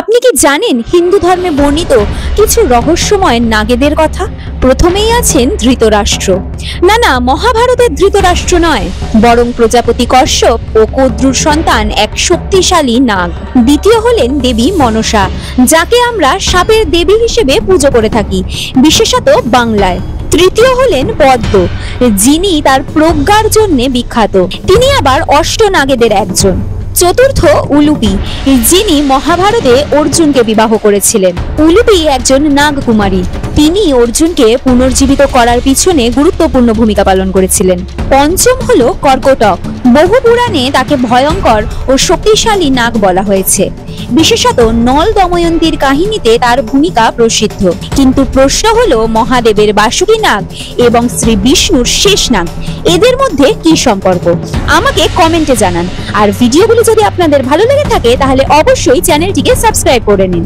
আপনি কি জানেন হিন্দু ধর্মে বর্ণিত কিছু রহস্যময় নাগেদের কথা? প্রথমেই আছেন ধৃতরাষ্ট্র। না, মহাভারতের ধৃতরাষ্ট্র নয়, বরং প্রজাপতি কশ্যপ ও কদ্রুর সন্তান এক শক্তিশালী নাগ। দ্বিতীয় হলেন দেবী মনসা, যাকে আমরা সাপের দেবী হিসেবে পুজো করে থাকি, বিশেষত বাংলায়। তৃতীয় হলেন পদ্ম, যিনি তার প্রজ্ঞার জন্য বিখ্যাত। তিনি আবার অষ্টনাগেদের একজন। চতুর্থ উলুপি, যিনি মহাভারতে অর্জুনকে বিবাহ করেছিলেন। উলুপি একজন নাগকুমারী, তিনি অর্জুনকে পুনর্জীবিত করার পিছনে গুরুত্বপূর্ণ ভূমিকা পালন করেছিলেন। পঞ্চম হলো কর্কটক। বহু পুরাণে তাকে ভয়ঙ্কর ও শক্তিশালী নাগ বলা হয়েছে। বিশেষত নল দময়ন্তীর কাহিনীতে তার ভূমিকা প্রসিদ্ধ। কিন্তু প্রশ্ন হলো, মহাদেবের বাসুকী নাগ এবং শ্রী বিষ্ণুর শেষ নাগ, এদের মধ্যে কি সম্পর্ক? আমাকে কমেন্টে জানান। আর ভিডিওগুলি যদি আপনাদের ভালো লেগে থাকে তাহলে অবশ্যই চ্যানেলটিকে সাবস্ক্রাইব করে নিন।